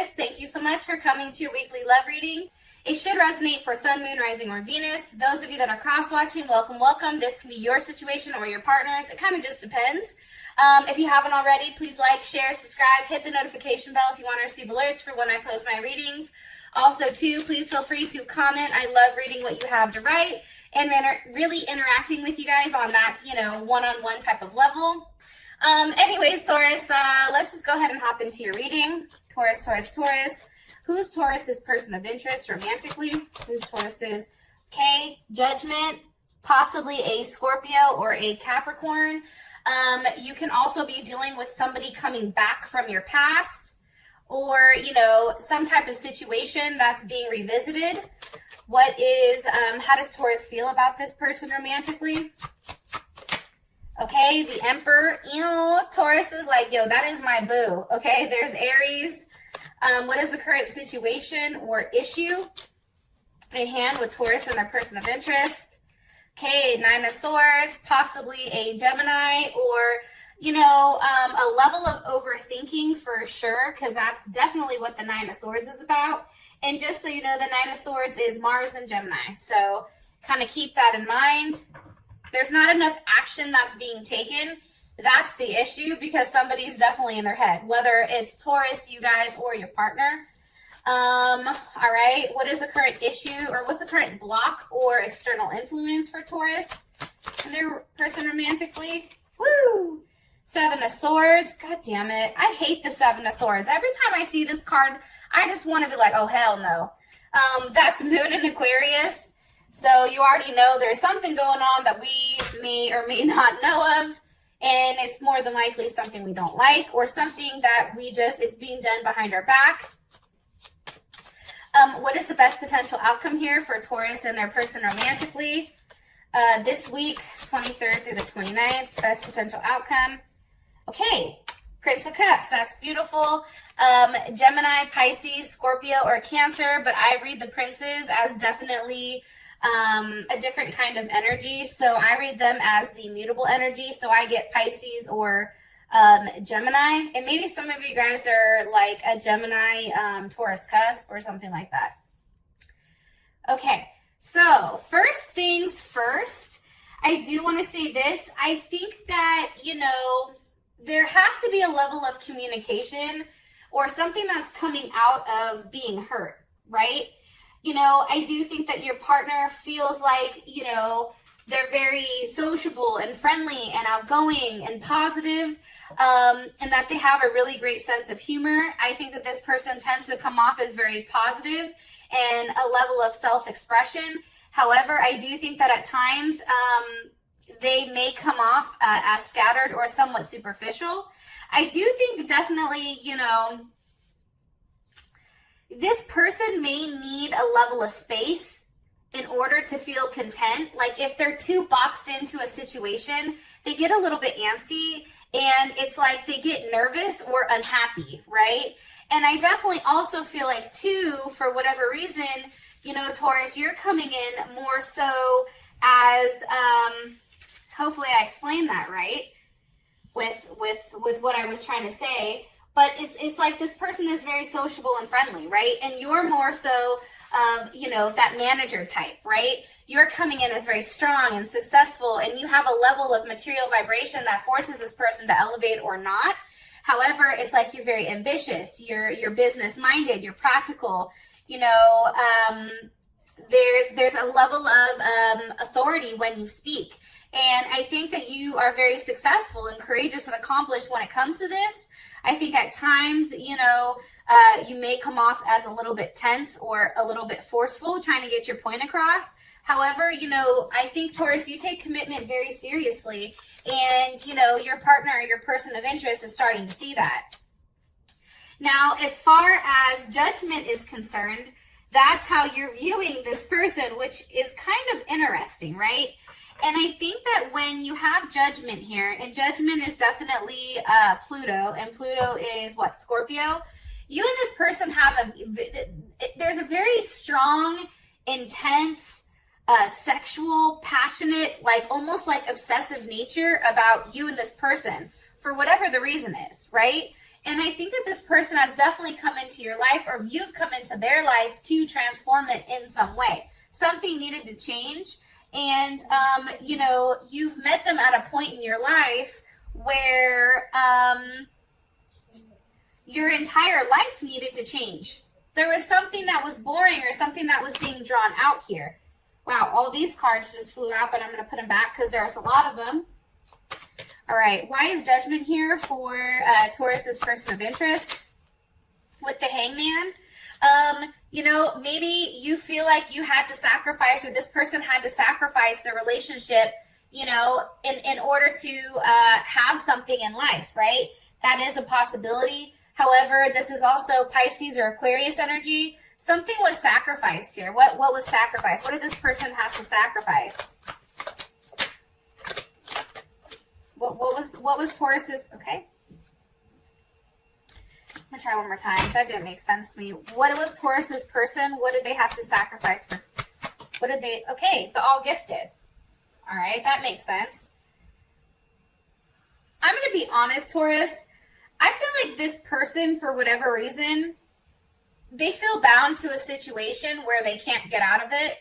Taurus, thank you so much for coming to your weekly love reading. It should resonate for Sun, Moon, Rising, or Venus. Those of you that are cross-watching, welcome, welcome. This can be your situation or your partner's. It kind of just depends. If you haven't already, please like, share, subscribe, hit the notification bell if you want to receive alerts for when I post my readings. Also, too, please feel free to comment. I love reading what you have to write and really interacting with you guys on that, one-on-one type of level. Anyways, Taurus, let's just go ahead and hop into your reading. Taurus, Taurus, Taurus. Who's Taurus's person of interest romantically? Who's Taurus's Judgment, possibly a Scorpio or a Capricorn. You can also be dealing with somebody coming back from your past, or, some type of situation that's being revisited. How does Taurus feel about this person romantically? Okay, the Emperor. Taurus is like, that is my boo. Okay, there's Aries. What is the current situation or issue at hand with Taurus and their person of interest? Okay, Nine of Swords, possibly a Gemini, or, a level of overthinking for sure, because that's definitely what the Nine of Swords is about. And just so you know, the Nine of Swords is Mars and Gemini. So kind of keep that in mind. There's not enough action that's being taken. That's the issue, because somebody's definitely in their head, whether it's Taurus, you guys, or your partner. All right. What is the current issue, or what's the current block or external influence for Taurus and their person romantically? Woo! Seven of Swords. God damn it. I hate the Seven of Swords. Every time I see this card, I just want to be like, oh, hell no. That's Moon in Aquarius. So you already know there's something going on that we may or may not know of. And it's more than likely something we don't like, or something that it's being done behind our back. What is the best potential outcome here for Taurus and their person romantically? This week, 23rd through the 29th, best potential outcome. Okay, Prince of Cups, that's beautiful. Gemini, Pisces, Scorpio, or Cancer, but I read the princes as definitely a different kind of energy. So I read them as the mutable energy. So I get Pisces or Gemini. And maybe some of you guys are like a Gemini Taurus cusp or something like that. Okay, so first things first, I do want to say this. I think that, there has to be a level of communication or something that's coming out of being hurt, right? I do think that your partner feels like, they're very sociable and friendly and outgoing and positive, and that they have a really great sense of humor. I think that this person tends to come off as very positive and a level of self-expression. However, I do think that at times they may come off as scattered or somewhat superficial. I do think definitely, this person may need a level of space in order to feel content. Like if they're too boxed into a situation, they get a little bit antsy and it's like they get nervous or unhappy, right? And I definitely also feel like too, for whatever reason, Taurus, you're coming in more so as, hopefully I explained that right with what I was trying to say. But it's like this person is very sociable and friendly, right? And you're more so of, that manager type, right? You're coming in as very strong and successful, and you have a level of material vibration that forces this person to elevate or not. However, it's like you're very ambitious, you're business minded, you're practical, there's a level of authority when you speak. And I think that you are very successful and courageous and accomplished when it comes to this. I think at times, you may come off as a little bit tense or a little bit forceful trying to get your point across. However, I think, Taurus, you take commitment very seriously, and, your partner, your person of interest is starting to see that. Now, as far as judgment is concerned, that's how you're viewing this person, which is kind of interesting, right? And I think that when you have judgment here, and judgment is definitely Pluto, and Pluto is what, Scorpio? You and this person have there's a very strong, intense, sexual, passionate, like almost like obsessive nature about you and this person for whatever the reason is, right? And I think that this person has definitely come into your life, or you've come into their life to transform it in some way. Something needed to change. And, you know, you've met them at a point in your life where your entire life needed to change. There was something that was boring or something that was being drawn out here. Wow, all these cards just flew out, but I'm going to put them back because there's a lot of them. All right, why is Judgment here for Taurus's person of interest with the Hangman? You know, maybe you feel like you had to sacrifice, or this person had to sacrifice the relationship, you know, in order to have something in life, right? That is a possibility. However, this is also Pisces or Aquarius energy. Something was sacrificed here. What was sacrificed? What did this person have to sacrifice? What was Taurus's? Okay. I'm gonna try one more time. That didn't make sense to me. What was Taurus's person? What did they have to sacrifice for? What did they? Okay, the all gifted. All right, that makes sense. I'm gonna be honest, Taurus. I feel like this person, for whatever reason, they feel bound to a situation where they can't get out of it.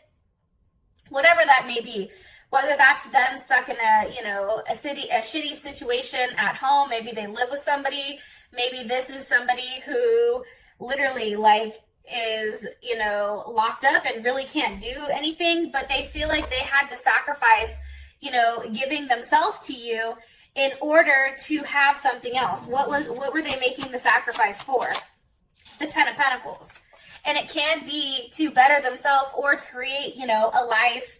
Whatever that may be. Whether that's them stuck in a, you know, a shitty situation at home. Maybe they live with somebody. Maybe this is somebody who literally like is, you know, locked up and really can't do anything, but they feel like they had to sacrifice, you know, giving themselves to you in order to have something else. What were they making the sacrifice for? The Ten of Pentacles. And it can be to better themselves or to create, you know, a life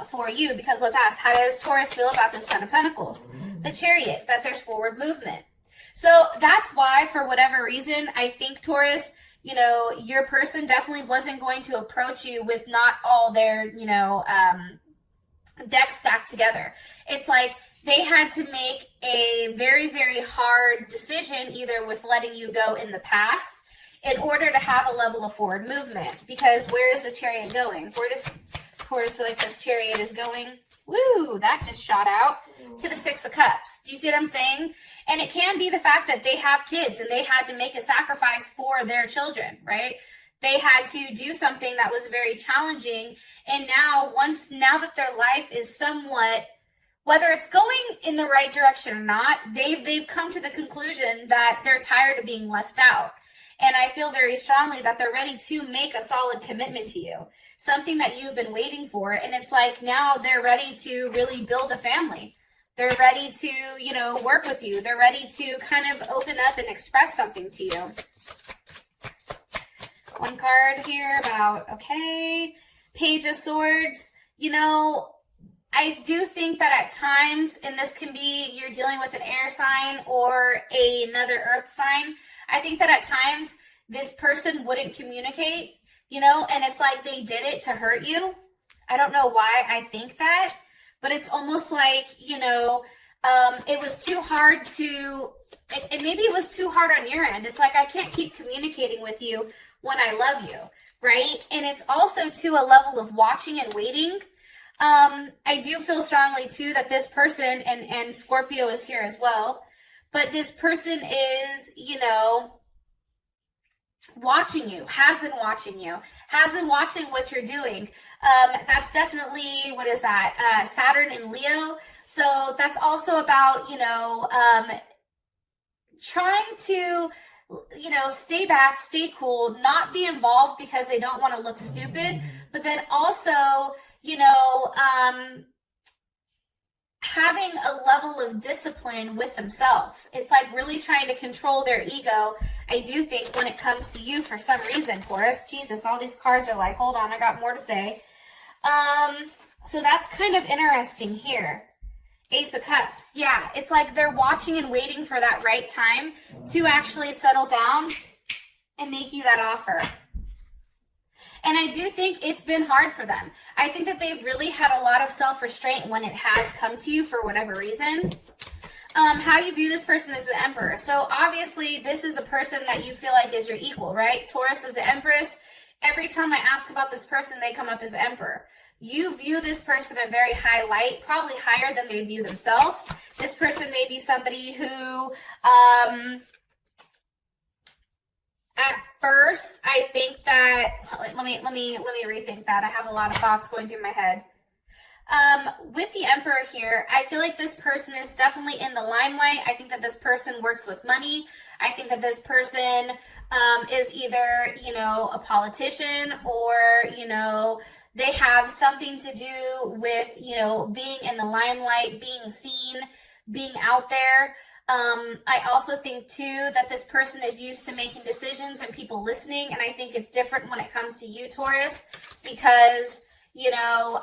for you. Because let's ask, how does Taurus feel about this Ten of Pentacles? The Chariot, that there's forward movement. So that's why, for whatever reason, I think Taurus, you know, your person definitely wasn't going to approach you with not all their, you know, decks stacked together. It's like they had to make a very, very hard decision, either with letting you go in the past in order to have a level of forward movement. Because where is the Chariot going? Where does Taurus feel like this Chariot is going? Woo, that just shot out to the Six of Cups. Do you see what I'm saying? And it can be the fact that they have kids and they had to make a sacrifice for their children, right? They had to do something that was very challenging. And now that their life is somewhat, whether it's going in the right direction or not, they've come to the conclusion that they're tired of being left out. And I feel very strongly that they're ready to make a solid commitment to you, something that you've been waiting for. And it's like now they're ready to really build a family. They're ready to, you know, work with you. They're ready to kind of open up and express something to you. One card here about, okay, Page of Swords. You know, I do think that at times, and this can be you're dealing with an air sign or another earth sign, I think that at times this person wouldn't communicate, you know, and it's like they did it to hurt you. I don't know why I think that, but it's almost like, you know, it was too hard to, maybe it was too hard on your end. It's like, I can't keep communicating with you when I love you, right? And it's also to a level of watching and waiting. I do feel strongly too that this person, and Scorpio is here as well, but this person is, you know, watching you, has been watching what you're doing. That's definitely, what is that? Saturn and Leo. So that's also about, you know, trying to, you know, stay back, stay cool, not be involved because they don't want to look stupid, but then also, you know, having a level of discipline with themselves. It's like really trying to control their ego, I do think, when it comes to you for some reason, Taurus. Jesus, all these cards are like, hold on, I got more to say. So that's kind of interesting here. Ace of Cups. Yeah, it's like they're watching and waiting for that right time to actually settle down and make you that offer. And I do think it's been hard for them. I think that they've really had a lot of self-restraint when it has come to you for whatever reason. How you view this person as the Emperor. So obviously this is a person that you feel like is your equal, right? Taurus is the Empress. Every time I ask about this person, they come up as Emperor. You view this person in very high light, probably higher than they view themselves. This person may be somebody who, at first, I think that, let me rethink that. I have a lot of thoughts going through my head. With the Emperor here, I feel like this person is definitely in the limelight. I think that this person works with money. I think that this person is either, you know, a politician or, you know, they have something to do with, you know, being in the limelight, being seen, being out there. I also think too that this person is used to making decisions and people listening, and I think it's different when it comes to you, Taurus, because, you know,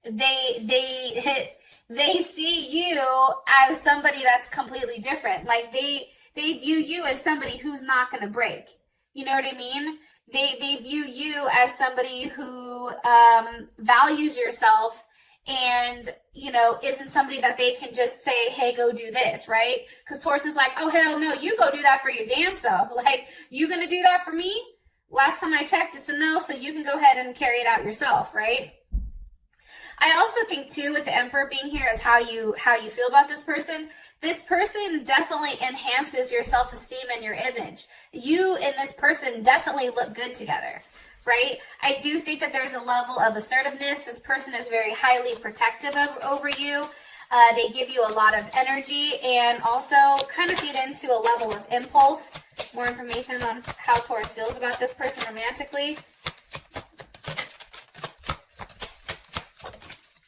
they see you as somebody that's completely different. Like they view you as somebody who's not going to break. You know what I mean? They view you as somebody who values yourself and, you know, isn't somebody that they can just say, hey, go do this, right? Because Taurus is like, oh, hell no, you go do that for your damn self. Like, you going to do that for me? Last time I checked, it's a no, so you can go ahead and carry it out yourself, right? I also think, too, with the Emperor being here is how you feel about this person. This person definitely enhances your self-esteem and your image. You and this person definitely look good together, right? I do think that there's a level of assertiveness. This person is very highly protective over you. They give you a lot of energy and also kind of feed into a level of impulse. More information on how Taurus feels about this person romantically.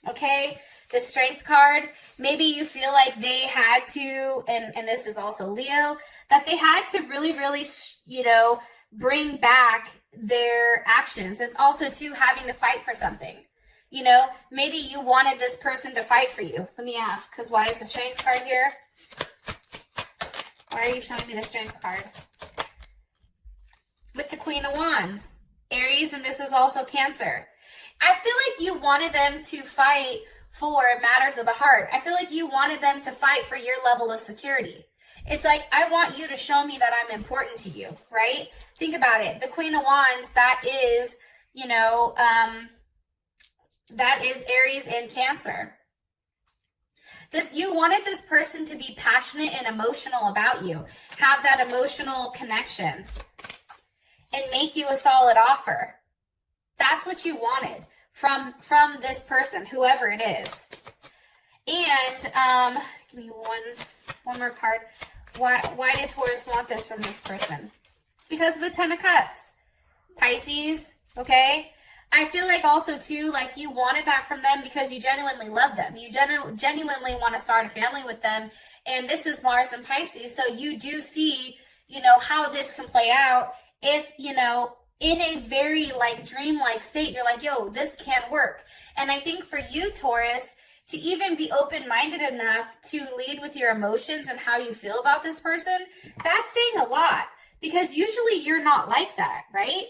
Okay, the Strength card. Maybe you feel like they had to, and this is also Leo, that they had to really, you know, bring back their actions. It's also, too, having to fight for something. You know, maybe you wanted this person to fight for you. Let me ask, because why is the Strength card here? Why are you showing me the Strength card? With the Queen of Wands, Aries, and this is also Cancer. I feel like you wanted them to fight for matters of the heart. I feel like you wanted them to fight for your level of security. It's like, I want you to show me that I'm important to you, right? Think about it. The Queen of Wands, that is, you know, that is Aries and Cancer. You wanted this person to be passionate and emotional about you, have that emotional connection, and make you a solid offer. That's what you wanted from this person, whoever it is. And give me one more card. Why did Taurus want this from this person? Because of the Ten of Cups. Pisces, okay? I feel like also, too, like you wanted that from them because you genuinely love them. You genuinely want to start a family with them. And this is Mars and Pisces. So you do see, you know, how this can play out if, you know, in a very, like, dreamlike state, you're like, yo, this can work. And I think for you, Taurus, to even be open-minded enough to lead with your emotions and how you feel about this person, that's saying a lot. Because usually you're not like that, right?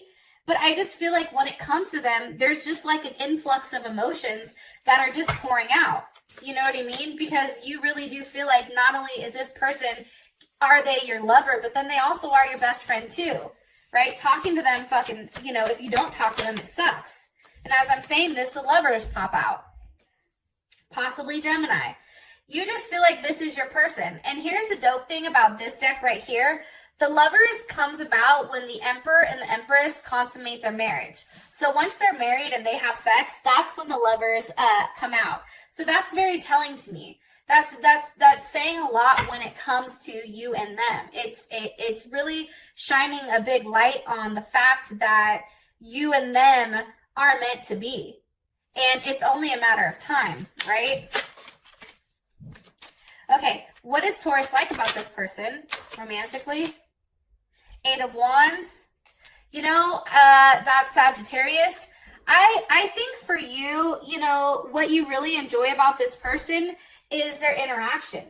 But I just feel like when it comes to them, there's just like an influx of emotions that are just pouring out. You know what I mean? Because you really do feel like not only is this person, are they your lover, but then they also are your best friend too. Right? Talking to them fucking, you know, if you don't talk to them, it sucks. And as I'm saying this, the lovers pop out. Possibly Gemini. You just feel like this is your person. And here's the dope thing about this deck right here. The lovers comes about when the Emperor and the Empress consummate their marriage. So once they're married and they have sex, that's when the lovers come out. So that's very telling to me. That's saying a lot when it comes to you and them. It's really shining a big light on the fact that you and them are meant to be. And it's only a matter of time, right? Okay, what is Taurus like about this person romantically? 8 of Wands. You know, that's Sagittarius. I think for you, you know, what you really enjoy about this person is their interaction,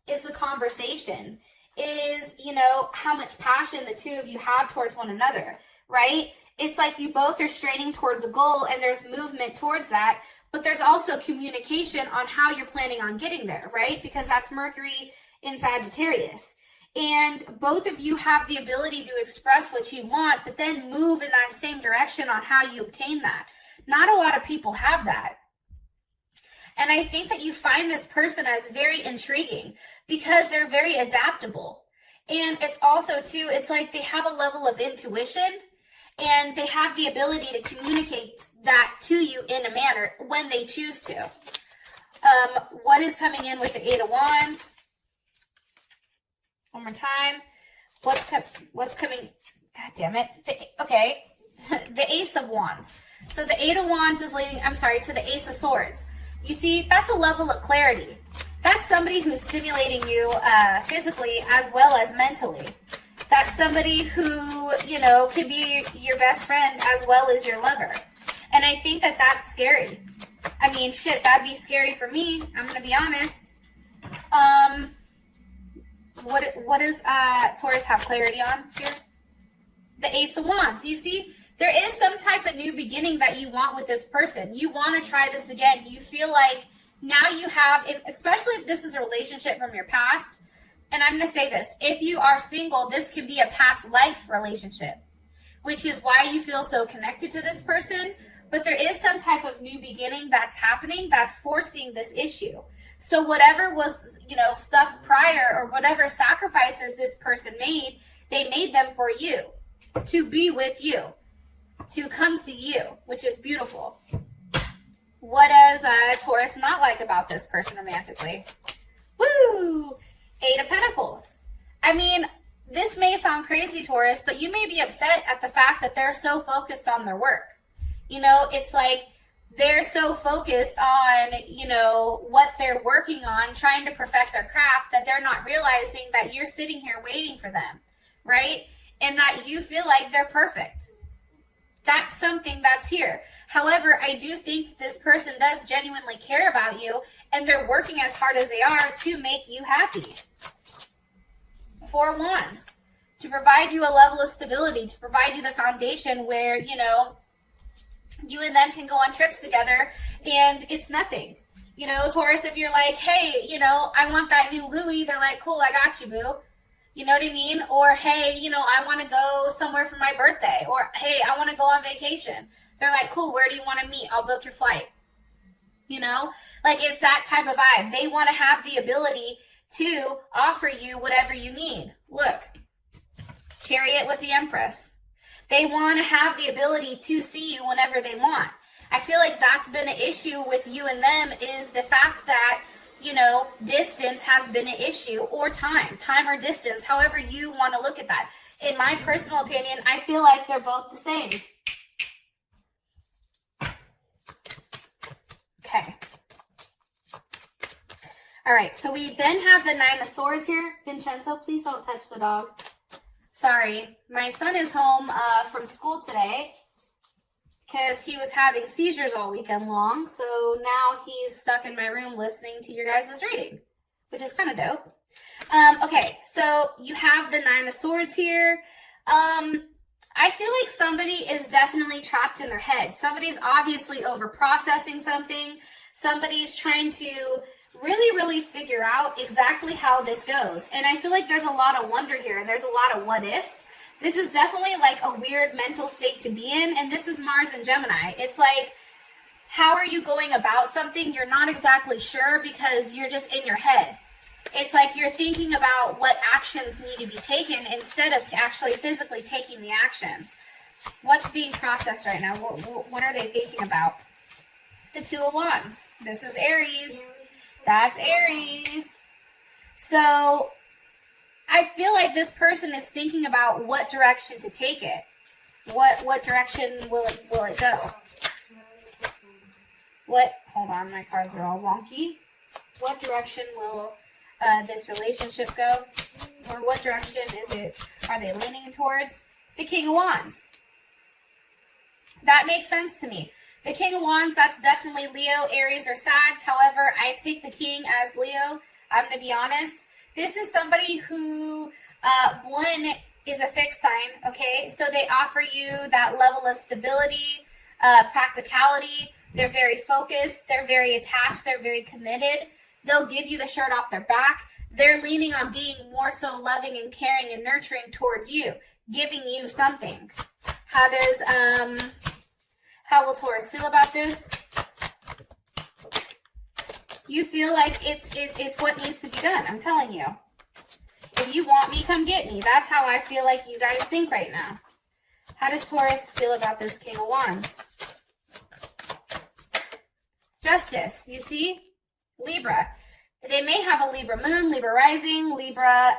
is the conversation, is, you know, how much passion the two of you have towards one another, right? It's like you both are straining towards a goal and there's movement towards that, but there's also communication on how you're planning on getting there, right? Because that's Mercury in Sagittarius. And both of you have the ability to express what you want, but then move in that same direction on how you obtain that. Not a lot of people have that. And I think that you find this person as very intriguing because they're very adaptable. And it's also, too, it's like they have a level of intuition and they have the ability to communicate that to you in a manner when they choose to. What is coming in with the Eight of Wands? One more time. What's coming? God damn it. Okay. The Ace of Wands. So the Eight of Wands is leading, to the Ace of Swords. You see, that's a level of clarity. That's somebody who's stimulating you physically as well as mentally. That's somebody who, can be your best friend as well as your lover. And I think that that's scary. I mean, shit, that'd be scary for me. I'm going to be honest. What does Taurus have clarity on here? The Ace of Wands. You see, there is some type of new beginning that you want with this person. You want to try this again. You feel like now you have, especially if this is a relationship from your past, and I'm going to say this, if you are single, this could be a past life relationship, which is why you feel so connected to this person. But there is some type of new beginning that's happening that's forcing this issue. So whatever was, stuck prior, or whatever sacrifices this person made, they made them for you, to be with you, to come see you, which is beautiful. What does Taurus not like about this person romantically? Woo! Eight of Pentacles. I mean, this may sound crazy, Taurus, but you may be upset at the fact that they're so focused on their work. It's like they're so focused on, what they're working on, trying to perfect their craft, that they're not realizing that you're sitting here waiting for them, right? And that you feel like they're perfect. That's something that's here. However, I do think this person does genuinely care about you, and they're working as hard as they are to make you happy. Four of Wands. To provide you a level of stability, to provide you the foundation where, you and them can go on trips together and it's nothing. Taurus, if you're like, hey, I want that new Louis, they're like, cool, I got you, boo. You know what I mean? Or, hey, I want to go somewhere for my birthday. Or, hey, I want to go on vacation. They're like, cool, where do you want to meet? I'll book your flight. It's that type of vibe. They want to have the ability to offer you whatever you need. Look, Chariot with the Empress. They want to have the ability to see you whenever they want. I feel like that's been an issue with you and them, is the fact that, distance has been an issue, or time or distance, however you want to look at that. In my personal opinion, I feel like they're both the same. Okay. All right, so we then have the Nine of Swords here. Vincenzo, please don't touch the dog. Sorry, my son is home from school today because he was having seizures all weekend long. So now he's stuck in my room listening to your guys' reading, which is kind of dope. Okay, so you have the Nine of Swords here. I feel like somebody is definitely trapped in their head. Somebody's obviously over-processing something. Somebody's trying to really figure out exactly how this goes. And I feel like there's a lot of wonder here, and there's a lot of what ifs. This is definitely like a weird mental state to be in, and this is Mars and Gemini. It's like, how are you going about something? You're not exactly sure because you're just in your head. It's like you're thinking about what actions need to be taken instead of actually physically taking the actions. What's being processed right now? What are they thinking about? The Two of Wands. This is Aries. That's Aries. So I feel like this person is thinking about what direction to take it. What direction will it go? Hold on, my cards are all wonky. What direction will this relationship go? Or what direction are they leaning towards? The King of Wands. That makes sense to me. The King of Wands, that's definitely Leo, Aries, or Sag. However, I take the King as Leo. I'm going to be honest. This is somebody who, one, is a fixed sign, okay? So they offer you that level of stability, practicality. They're very focused. They're very attached. They're very committed. They'll give you the shirt off their back. They're leaning on being more so loving and caring and How will Taurus feel about this? You feel like it's what needs to be done. I'm telling you. If you want me, come get me. That's how I feel like you guys think right now. How does Taurus feel about this King of Wands? Justice, you see? Libra. They may have a Libra moon, Libra rising, Libra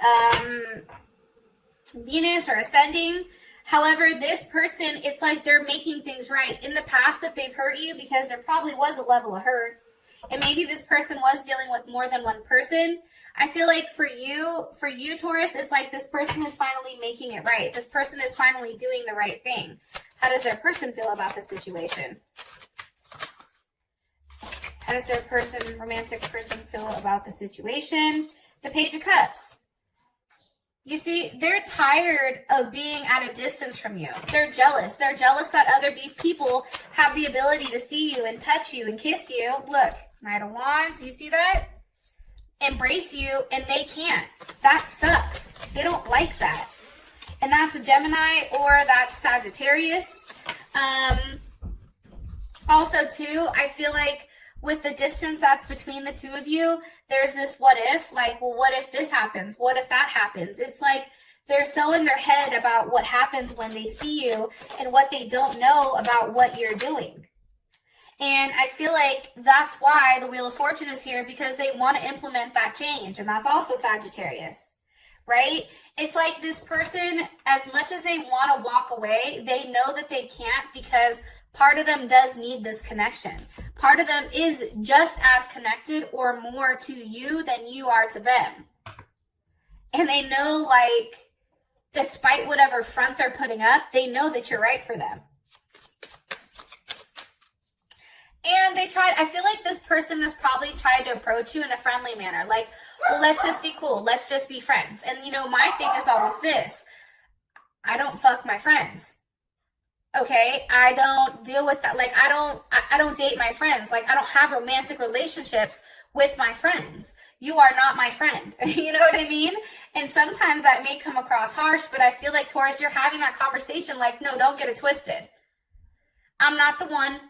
Venus or ascending. However, this person, it's like they're making things right. In the past, if they've hurt you, because there probably was a level of hurt, and maybe this person was dealing with more than one person, I feel like for you, Taurus, it's like this person is finally making it right. This person is finally doing the right thing. How does their person feel about the situation? How does their person, romantic person, feel about the situation? The Page of Cups. You see, they're tired of being at a distance from you. They're jealous. They're jealous that other people have the ability to see you and touch you and kiss you. Look, Knight of Wands, you see that? Embrace you, and they can't. That sucks. They don't like that. And that's a Gemini or that's Sagittarius. Also, too, I feel like with the distance that's between the two of you, there's this what if, like, well, what if this happens? What if that happens? It's like they're so in their head about what happens when they see you and what they don't know about what you're doing. And I feel like that's why the Wheel of Fortune is here, because they want to implement that change. And that's also Sagittarius, right? It's like this person, as much as they want to walk away, they know that they can't, because part of them does need this connection. Part of them is just as connected or more to you than you are to them. And they know, like, despite whatever front they're putting up, they know that you're right for them. And they tried, I feel like this person has probably tried to approach you in a friendly manner. Like, well, let's just be cool. Let's just be friends. And, you know, my thing is always this. I don't fuck my friends. Okay? I don't deal with that. Like, I don't date my friends. Like, I don't have romantic relationships with my friends. You are not my friend. You know what I mean? And sometimes that may come across harsh, but I feel like, Taurus, you're having that conversation like, no, don't get it twisted. I'm not the one.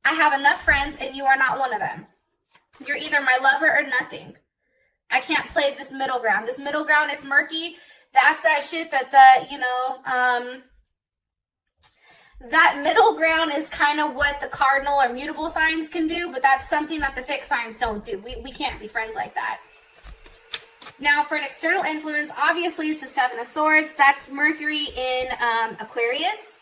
I have enough friends, and you are not one of them. You're either my lover or nothing. I can't play this middle ground. This middle ground is murky. That's that shit that that middle ground is kind of what the cardinal or mutable signs can do, but that's something that the fixed signs don't do. We can't be friends like that. Now, for an external influence, obviously it's a Seven of Swords. That's Mercury in Aquarius.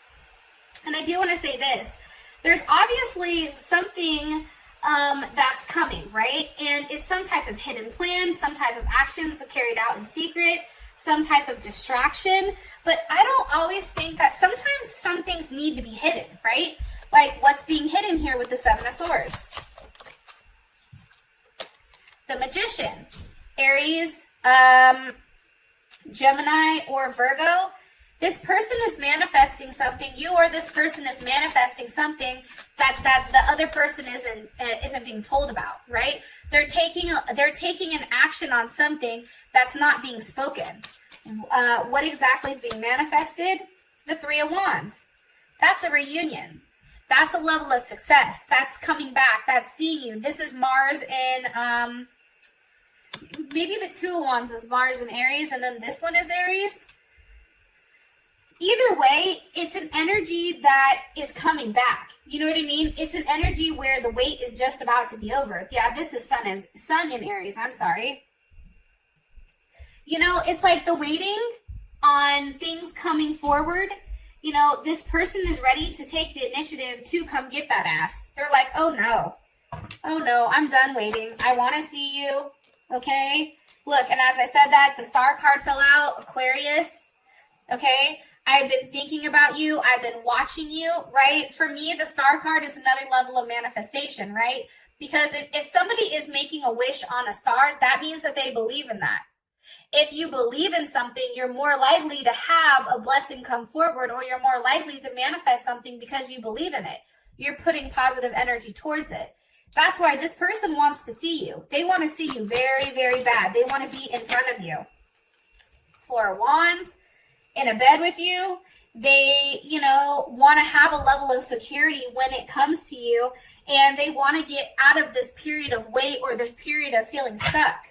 And I do want to say this. There's obviously something that's coming, right? And it's some type of hidden plan, some type of actions carried out in secret, some type of distraction. But I don't always think that sometimes some things need to be hidden, right? Like what's being hidden here with the Seven of Swords. The Magician, Aries, Gemini, or Virgo. This person is manifesting something. You or this person is manifesting something that the other person isn't being told about, right? They're taking an action on something that's not being spoken. What exactly is being manifested? The Three of Wands. That's a reunion. That's a level of success. That's coming back. That's seeing you. This is Mars in maybe the Two of Wands is Mars in Aries, and then this one is Aries. Either way, it's an energy that is coming back. You know what I mean? It's an energy where the wait is just about to be over. Yeah, this is Sun in Aries. I'm sorry. You know, it's like the waiting on things coming forward. You know, this person is ready to take the initiative to come get that ass. They're like, oh no, I'm done waiting. I want to see you. Okay? Look, and as I said that, the Star card fell out, Aquarius. Okay? I've been thinking about you. I've been watching you, right? For me, the Star card is another level of manifestation, right? Because if somebody is making a wish on a star, that means that they believe in that. If you believe in something, you're more likely to have a blessing come forward, or you're more likely to manifest something because you believe in it. You're putting positive energy towards it. That's why this person wants to see you. They want to see you very, very bad. They want to be in front of you. Four of Wands. in a bed with you. They, you know, want to have a level of security when it comes to you, and they want to get out of this period of wait or this period of feeling stuck.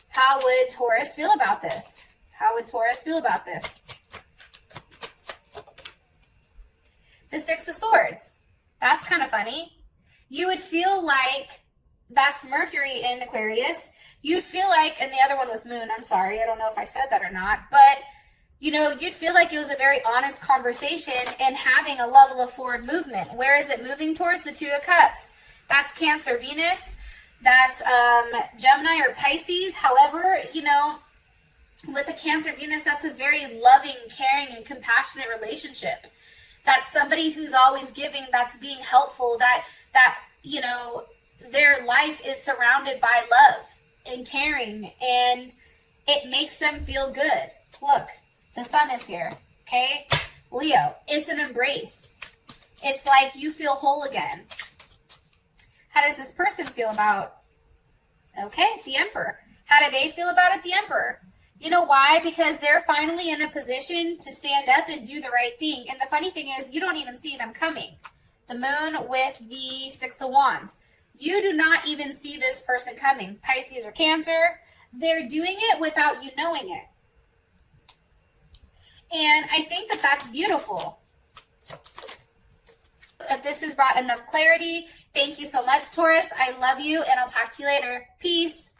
How would Taurus feel about this? How would Taurus feel about this? The Six of Swords. That's kind of funny. You would feel like that's Mercury in Aquarius. You'd feel like, and the other one was Moon. I'm sorry. I don't know if I said that or not. But, you know, you'd feel like it was a very honest conversation and having a level of forward movement. Where is it moving towards? The Two of Cups. That's Cancer, Venus. That's Gemini or Pisces. However, you know, with the Cancer, Venus, that's a very loving, caring, and compassionate relationship. That's somebody who's always giving, that's being helpful, that you know, their life is surrounded by love and caring, and it makes them feel good. Look, the sun is here, okay? Leo, it's an embrace. It's like you feel whole again. How does this person feel about, okay, the Emperor? How do they feel about it, the Emperor? You know why? Because they're finally in a position to stand up and do the right thing. And the funny thing is, you don't even see them coming. The Moon with the Six of Wands. You do not even see this person coming. Pisces or Cancer, they're doing it without you knowing it. And I think that that's beautiful. If this has brought enough clarity, thank you so much, Taurus. I love you, and I'll talk to you later. Peace.